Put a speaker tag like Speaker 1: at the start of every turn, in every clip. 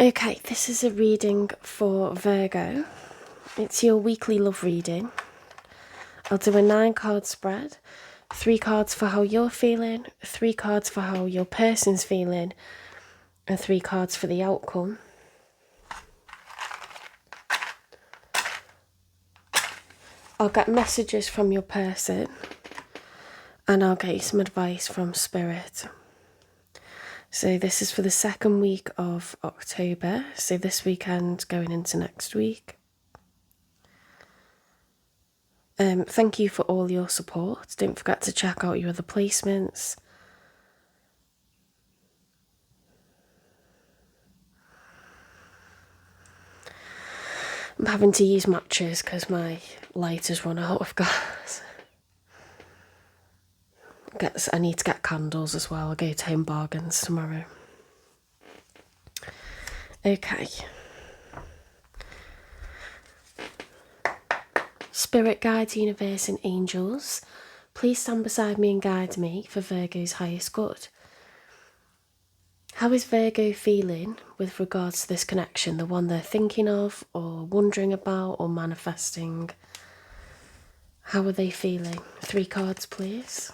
Speaker 1: Okay, this is a reading for Virgo. It's your weekly love reading. I'll do a 9-card spread. 3 cards for how you're feeling, 3 cards for how your person's feeling, and 3 cards for the outcome. I'll get messages from your person, and I'll get you some advice from Spirit. So this is for the 2nd week of October, so this weekend going into next week. Thank you for all your support. Don't forget to check out your other placements. I'm having to use matches because my lighter's run out of gas. I need to get candles as well. I'll go to Home Bargains tomorrow. Okay. Spirit guides, universe and angels, please stand beside me and guide me for Virgo's highest good. How is Virgo feeling with regards to this connection, the one they're thinking of or wondering about or manifesting? How are they feeling? 3 cards, please.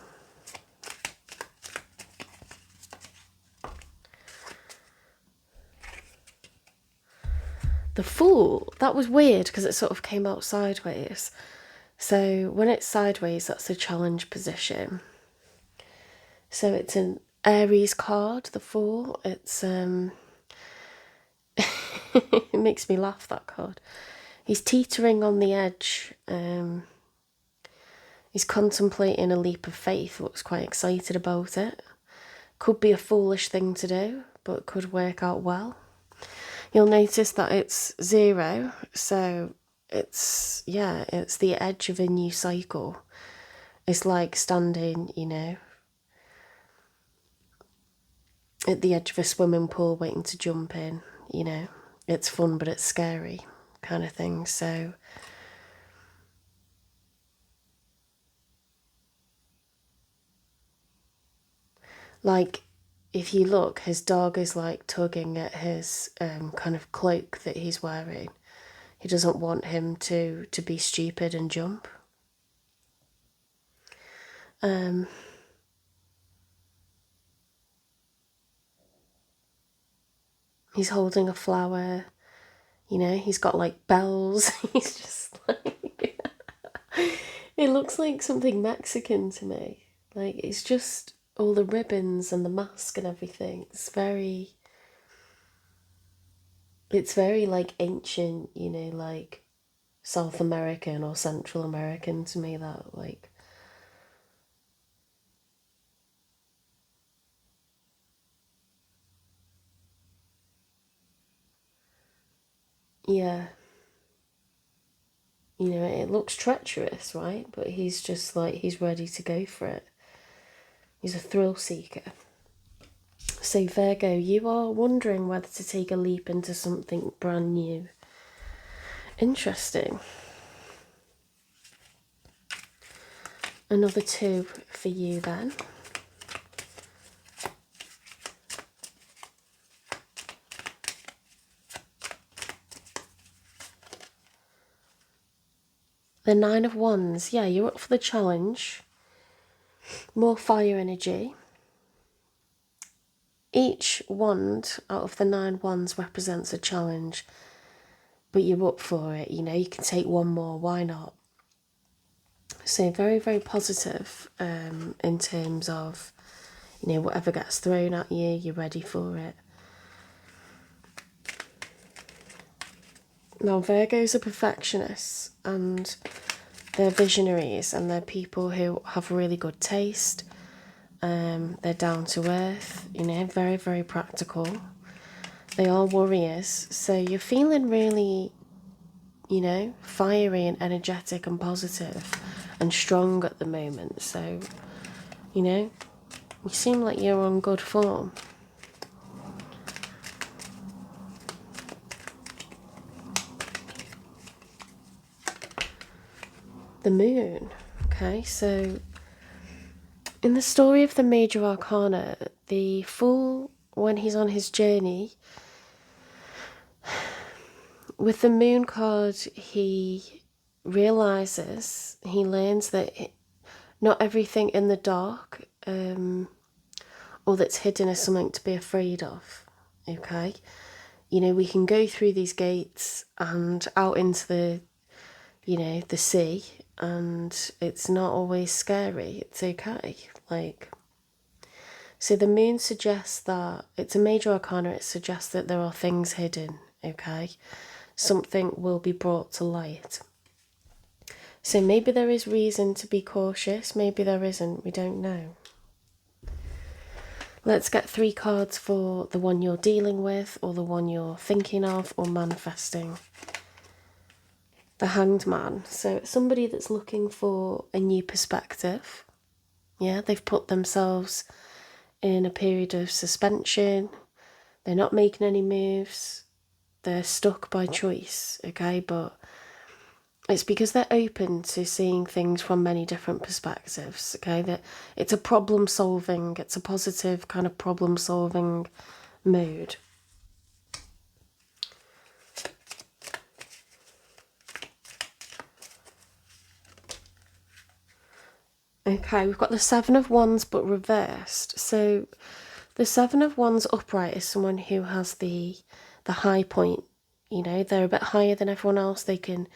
Speaker 1: The Fool. That was weird because it sort of came out sideways. So when it's sideways, that's a challenge position. So it's an Aries card, the Fool. It's it makes me laugh, that card. He's teetering on the edge. He's contemplating a leap of faith, looks quite excited about it. Could be a foolish thing to do, but could work out well. You'll notice that it's 0, so it's the edge of a new cycle. It's like standing, at the edge of a swimming pool waiting to jump in, It's fun, but it's scary kind of thing, so... Like, if you look, his dog is like tugging at his kind of cloak that he's wearing. He doesn't want him to be stupid and jump. He's holding a flower, he's got like bells. He's just like, it looks like something Mexican to me. Like, it's just all the ribbons and the mask and everything. It's very like ancient, like South American or Central American to me, that like... Yeah. It looks treacherous, right? But he's just like, he's ready to go for it. He's a thrill seeker. So Virgo, you are wondering whether to take a leap into something brand new. Interesting. Another 2 for you then. The 9 of Wands. Yeah, you're up for the challenge. More fire energy. Each wand out of the 9 wands represents a challenge, but you're up for it, you can take one more, why not? So very, very positive in terms of, whatever gets thrown at you, you're ready for it. Now, Virgos are perfectionists, and they're visionaries, and they're people who have really good taste. They're down to earth, very, very practical. They are warriors, so you're feeling really, fiery and energetic and positive and strong at the moment. So, you seem like you're on good form. The Moon. Okay, so in the story of the Major Arcana, the Fool, when he's on his journey, With the Moon card, he realizes, he learns that not everything in the dark or that's hidden is something to be afraid of, okay? You know, we can go through these gates and out into the, you know, the sea, and it's not always scary. It's okay. Like, so the Moon suggests that it's a major arcana. It suggests that there are things hidden, okay? Something will be brought to light. So maybe there is reason to be cautious, maybe there isn't, we don't know. Let's get 3 cards for the one you're dealing with, or the one you're thinking of, or manifesting. The Hanged Man. So it's somebody that's looking for a new perspective. Yeah, they've put themselves in a period of suspension. They're not making any moves. They're stuck by choice, okay? But it's because they're open to seeing things from many different perspectives, okay? That it's a problem solving, it's a positive kind of problem solving mood. Okay, we've got the 7 of Wands but reversed. So the 7 of Wands upright is someone who has the high point. You know, they're a bit higher than everyone else. They can,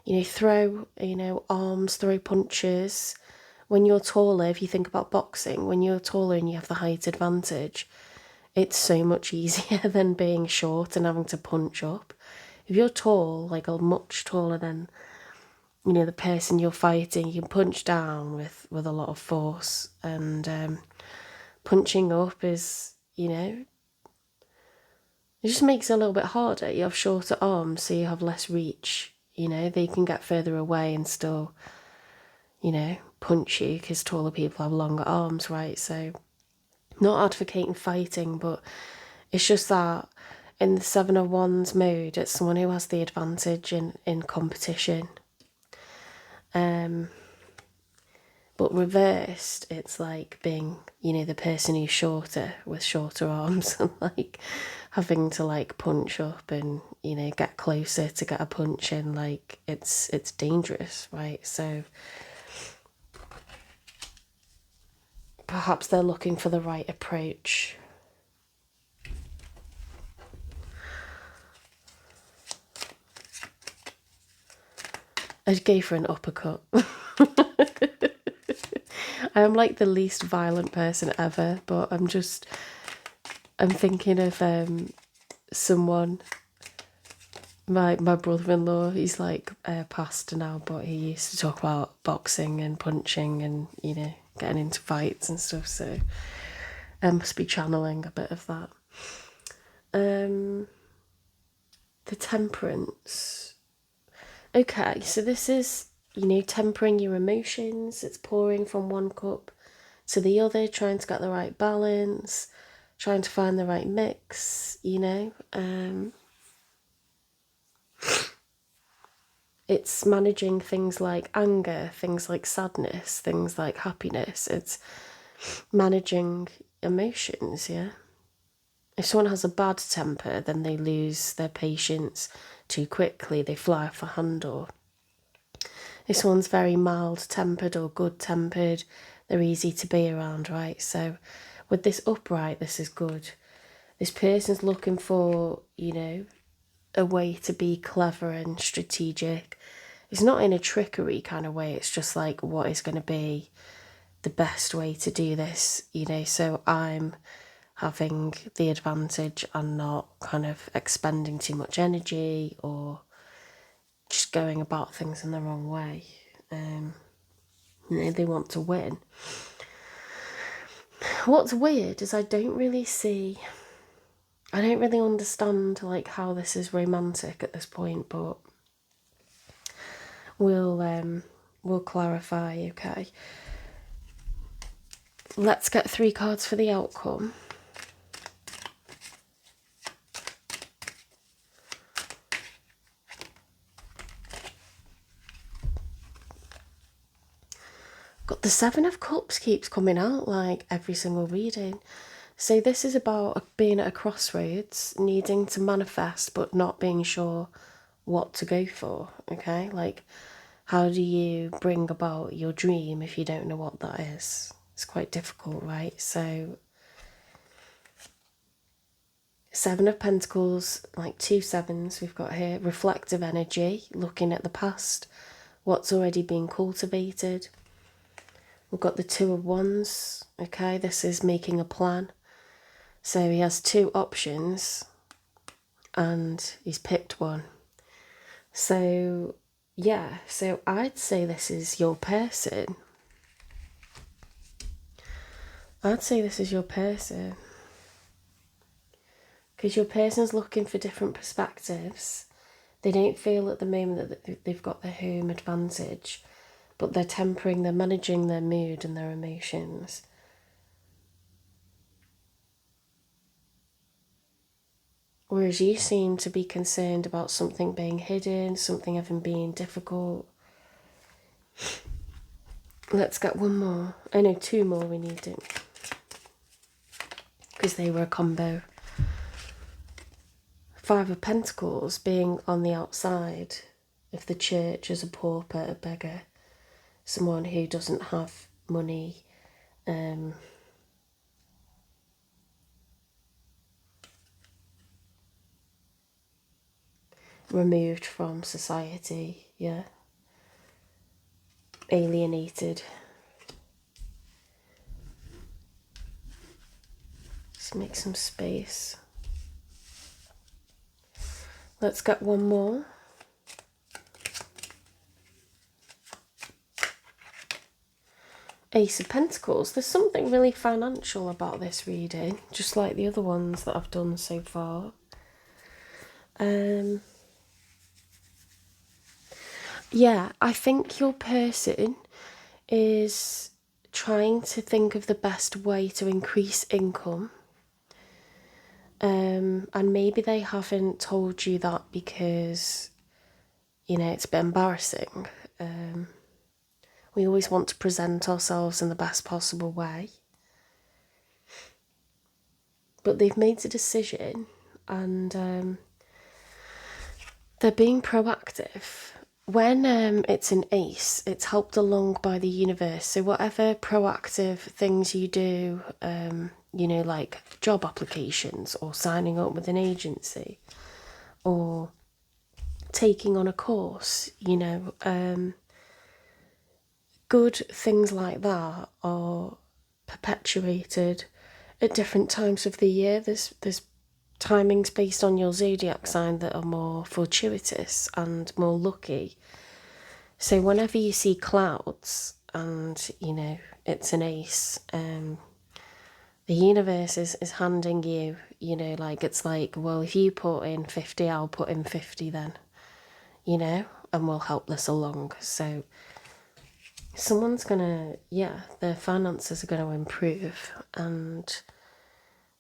Speaker 1: you know, throw, you know, arms, throw punches. When you're taller, if you think about boxing, when you're taller and you have the height advantage, it's so much easier than being short and having to punch up. If you're tall, like much taller than, you know, the person you're fighting, you can punch down with a lot of force. And punching up is, you know, it just makes it a little bit harder. You have shorter arms, so you have less reach. You know, they can get further away and still, you know, punch you, because taller people have longer arms, right? So, not advocating fighting, but it's just that in the 7 of Wands mode, it's someone who has the advantage in competition. But reversed, it's like being, you know, the person who's shorter with shorter arms and like having to like punch up and, you know, get closer to get a punch in. Like it's dangerous, right? So perhaps they're looking for the right approach. I'd go for an uppercut. I am like the least violent person ever, but I'm thinking of someone, my brother-in-law, he's like passed now, but he used to talk about boxing and punching and, you know, getting into fights and stuff, so I must be channeling a bit of that. The Temperance. Okay, so this is, you know, tempering your emotions. It's pouring from one cup to the other, trying to get the right balance, trying to find the right mix, you know. It's managing things like anger, things like sadness, things like happiness. It's managing emotions, yeah. If someone has a bad temper, then they lose their patience too quickly. They fly off the handle. If someone's very mild-tempered or good-tempered, they're easy to be around, right? So with this upright, this is good. This person's looking for, you know, a way to be clever and strategic. It's not in a trickery kind of way. It's just like, what is going to be the best way to do this, you know? So I'm having the advantage and not kind of expending too much energy or just going about things in the wrong way. You know, they want to win. What's weird is I don't really understand like how this is romantic at this point, but we'll clarify, okay? Let's get 3 cards for the outcome. Got the 7 of Cups keeps coming out like every single reading. So this is about being at a crossroads, needing to manifest but not being sure what to go for, okay? Like, how do you bring about your dream if you don't know what that is? It's quite difficult, right? So, Seven of Pentacles, like 2 7s we've got here. Reflective energy, looking at the past, what's already been cultivated. We've got the 2 of Wands, okay? This is making a plan. So he has 2 options and he's picked one. So, yeah, so I'd say this is your person. I'd say this is your person. Because your person's looking for different perspectives. They don't feel at the moment that they've got the home advantage, but they're tempering, they're managing their mood and their emotions. Whereas you seem to be concerned about something being hidden, something having been difficult. Let's get one more. Oh no, 2 more we need it. Because they were a combo. 5 of Pentacles, being on the outside of the church as a pauper, a beggar. Someone who doesn't have money. Removed from society, yeah. Alienated. Let's make some space. Let's get one more. Ace of Pentacles. There's something really financial about this reading, just like the other ones that I've done so far. Yeah, I think your person is trying to think of the best way to increase income. And maybe they haven't told you that because, you know, it's a bit embarrassing. We always want to present ourselves in the best possible way. But they've made a decision and they're being proactive. When it's an ace, it's helped along by the universe. So whatever proactive things you do, you know, like job applications or signing up with an agency or taking on a course, you know, good things like that are perpetuated at different times of the year. There's timings based on your zodiac sign that are more fortuitous and more lucky. So whenever you see clouds and, you know, it's an ace, the universe is handing you, you know, like, it's like, well, if you put in 50, I'll put in 50 then, you know, and we'll help this along. So someone's gonna, yeah, their finances are going to improve and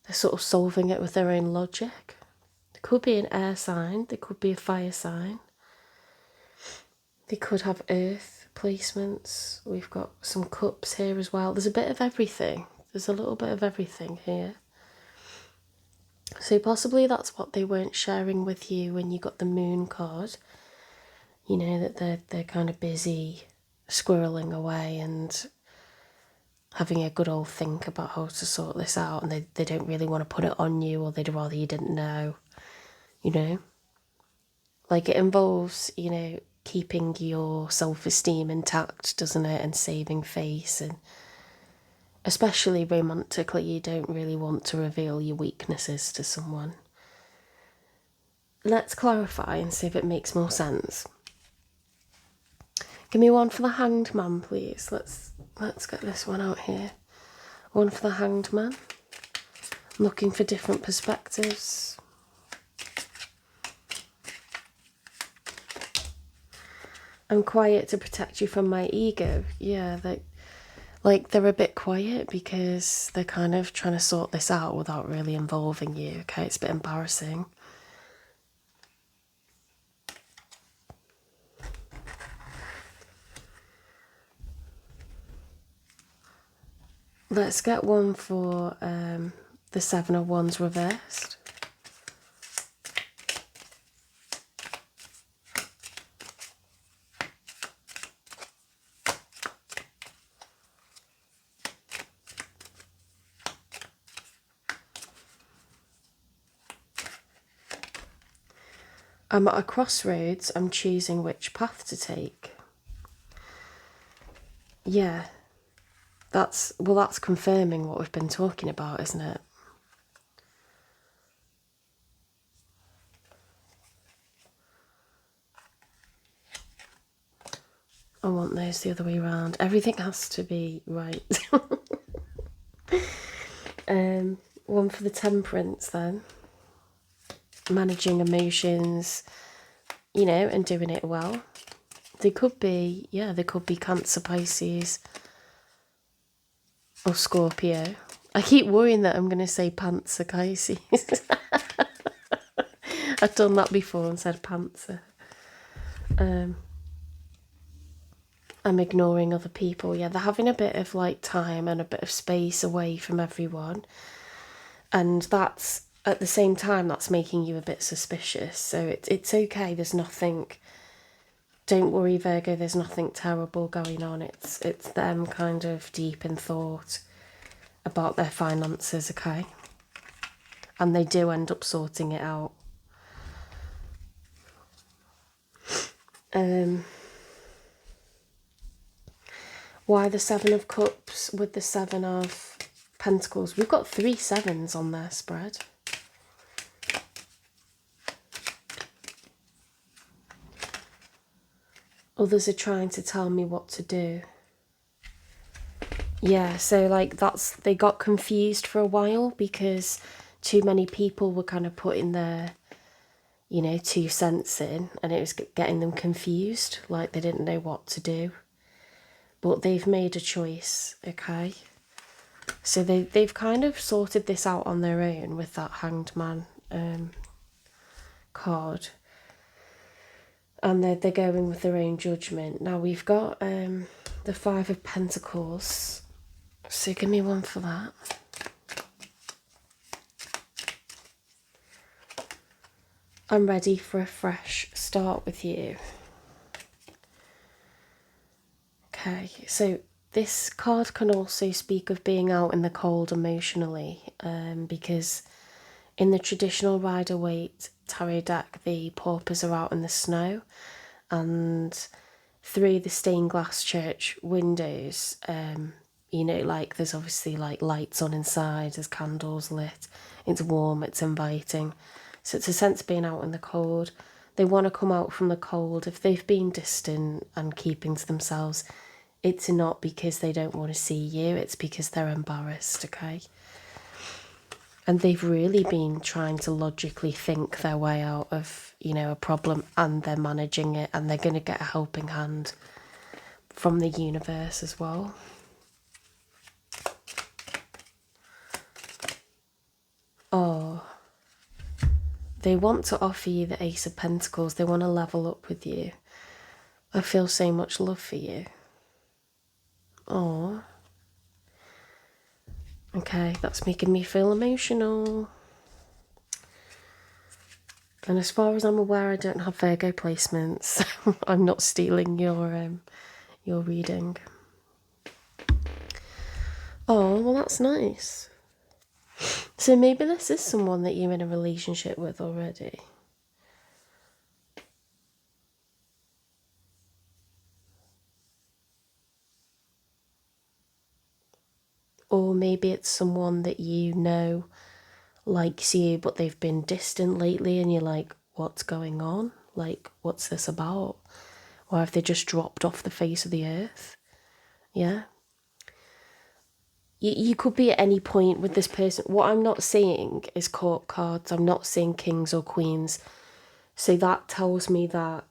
Speaker 1: they're sort of solving it with their own logic. It could be an air sign, they could be a fire sign, they could have earth placements. We've got some cups here as well. There's a bit of everything. There's a little bit of everything here. So possibly that's what they weren't sharing with you when you got the moon card. You know, that they're kind of busy squirreling away and having a good old think about how to sort this out, and they don't really want to put it on you, or they'd rather you didn't know, you know. Like, it involves, you know, keeping your self-esteem intact, doesn't it, and saving face, and especially romantically, you don't really want to reveal your weaknesses to someone. Let's clarify and see if it makes more sense. Give me one for the Hanged Man, please. Let's get this one out here. One for the Hanged Man. I'm looking for different perspectives. I'm quiet to protect you from my ego. Yeah, they're a bit quiet because they're kind of trying to sort this out without really involving you, okay? It's a bit embarrassing. Let's get one for the 7 of Wands reversed. I'm at a crossroads. I'm choosing which path to take. Yeah, that's confirming what we've been talking about, isn't it? I want those the other way around. Everything has to be right. One for the temperance then. Managing emotions, and doing it well. They could be, they could be Cancer, Pisces, or Scorpio. I keep worrying that I'm going to say Panther, Pisces. I've done that before and said Panther. I'm ignoring other people. Yeah, they're having a bit of time and a bit of space away from everyone. And that's, at the same time, that's making you a bit suspicious. So it's okay. There's nothing, don't worry, Virgo, there's nothing terrible going on. It's them kind of deep in thought about their finances, okay? And they do end up sorting it out. Why the Seven of Cups with the Seven of Pentacles? We've got 3 sevens on their spread. Others are trying to tell me what to do. Yeah, so they got confused for a while because too many people were kind of putting their, 2 cents in, and it was getting them confused, like they didn't know what to do. But they've made a choice, okay? So they've kind of sorted this out on their own with that Hanged Man card. And they're going with their own judgment. Now we've got the Five of Pentacles. So give me one for that. I'm ready for a fresh start with you. Okay, so this card can also speak of being out in the cold emotionally, because in the traditional Rider-Waite tarot deck, the paupers are out in the snow, and through the stained glass church windows, there's obviously lights on inside, there's candles lit, it's warm, it's inviting. So it's a sense of being out in the cold. They want to come out from the cold. If they've been distant and keeping to themselves, it's not because they don't want to see you, it's because they're embarrassed, okay? And they've really been trying to logically think their way out of, a problem, and they're managing it, and they're going to get a helping hand from the universe as well. Oh, they want to offer you the Ace of Pentacles. They want to level up with you. I feel so much love for you. Oh. Okay, that's making me feel emotional. And as far as I'm aware, I don't have Virgo placements, so I'm not stealing your reading. Oh, well, that's nice. So maybe this is someone that you're in a relationship with already. Or maybe it's someone that likes you, but they've been distant lately, and you're like, what's going on? What's this about? Or have they just dropped off the face of the earth? Yeah. You could be at any point with this person. What I'm not seeing is court cards. I'm not seeing kings or queens. So that tells me that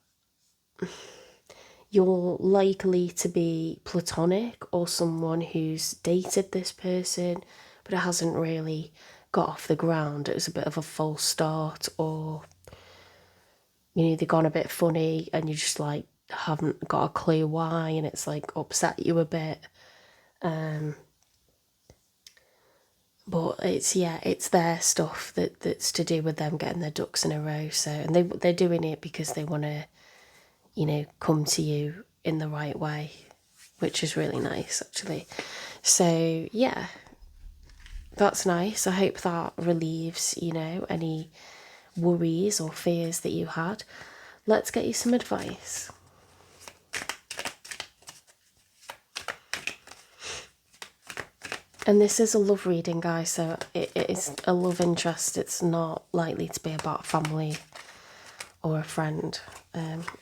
Speaker 1: you're likely to be platonic, or someone who's dated this person, but it hasn't really got off the ground. It was a bit of a false start, or, they've gone a bit funny and you just haven't got a clue why, and it's upset you a bit. But it's their stuff that's to do with them getting their ducks in a row. So, and they're doing it because they want to, come to you in the right way, which is really nice, actually. So, yeah, that's nice. I hope that relieves, any worries or fears that you had. Let's get you some advice. And this is a love reading, guys, so it is a love interest. It's not likely to be about family or a friend.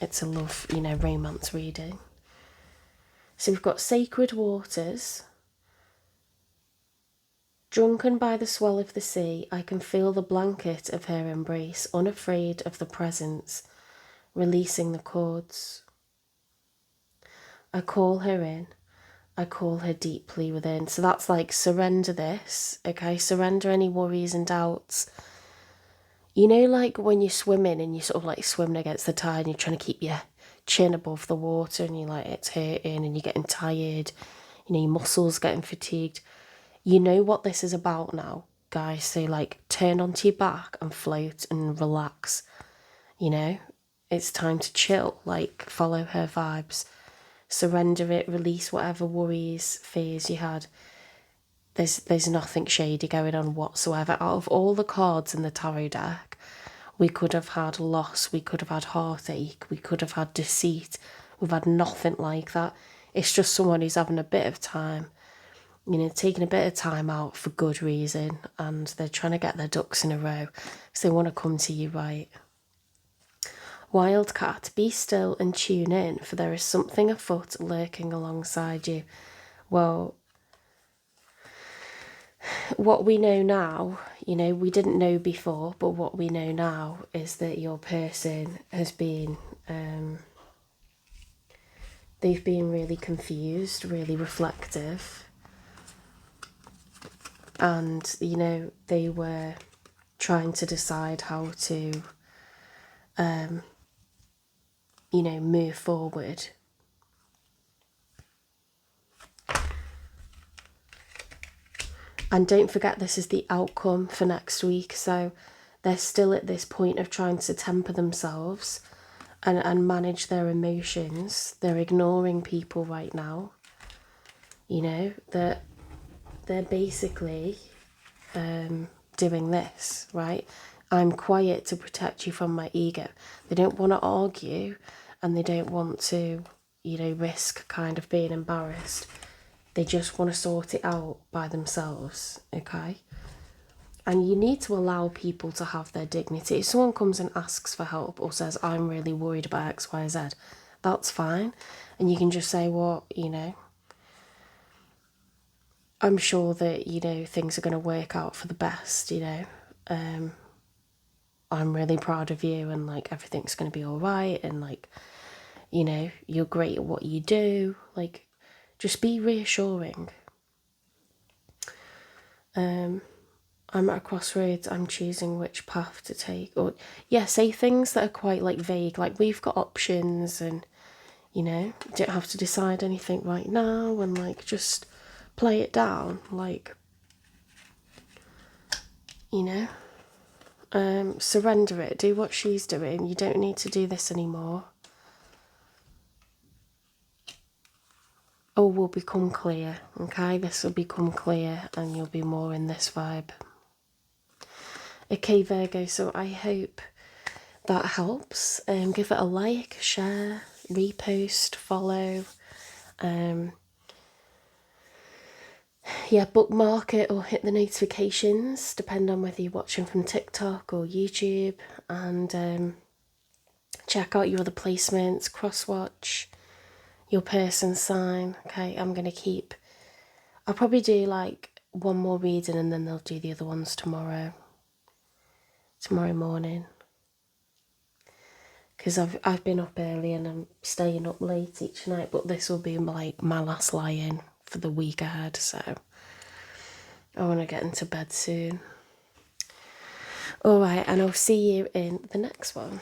Speaker 1: It's a love, romance reading. So we've got sacred waters. Drunken by the swell of the sea, I can feel the blanket of her embrace, unafraid of the presence, releasing the cords. I call her in. I call her deeply within. So that's like surrender this, okay? Surrender any worries and doubts. You know, like when you're swimming and you're sort of like swimming against the tide and you're trying to keep your chin above the water and you're like, it's hurting and you're getting tired, your muscles getting fatigued. You know what this is about now, guys. So like turn onto your back and float and relax. It's time to chill, like follow her vibes. Surrender it, release whatever worries, fears you had. There's nothing shady going on whatsoever. Out of all the cards in the tarot deck, we could have had loss, we could have had heartache, we could have had deceit. We've had nothing like that. It's just someone who's having a bit of time, taking a bit of time out for good reason, and they're trying to get their ducks in a row because they want to come to you right. Wildcat, be still and tune in, for there is something afoot lurking alongside you. Well, what we know now, we didn't know before, but what we know now is that your person has been, they've been really confused, really reflective. And, they were trying to decide how to, move forward. And don't forget, this is the outcome for next week. So they're still at this point of trying to temper themselves and manage their emotions. They're ignoring people right now. That they're basically doing this, right? I'm quiet to protect you from my ego. They don't want to argue and they don't want to, risk kind of being embarrassed. They just want to sort it out by themselves, okay? And you need to allow people to have their dignity. If someone comes and asks for help or says, I'm really worried about X, Y, Z, that's fine. And you can just say, well, I'm sure that, things are going to work out for the best, I'm really proud of you and, like, everything's going to be all right. And, like, you're great at what you do. Like, just be reassuring. I'm at a crossroads. I'm choosing which path to take. Or, say things that are quite, like, vague. Like, we've got options and, don't have to decide anything right now. And, like, just play it down. Like, surrender it. Do what she's doing. You don't need to do this anymore. All will become clear, okay? This will become clear and you'll be more in this vibe. Okay, Virgo, so I hope that helps. Give it a like, share, repost, follow. Bookmark it or hit the notifications, depending on whether you're watching from TikTok or YouTube. And check out your other placements, cross-watch your person sign. Okay, I'll probably do like one more reading and then they'll do the other ones tomorrow morning, because I've been up early and I'm staying up late each night, but this will be like my last lie-in for the week ahead, so I want to get into bed soon. Alright, and I'll see you in the next one.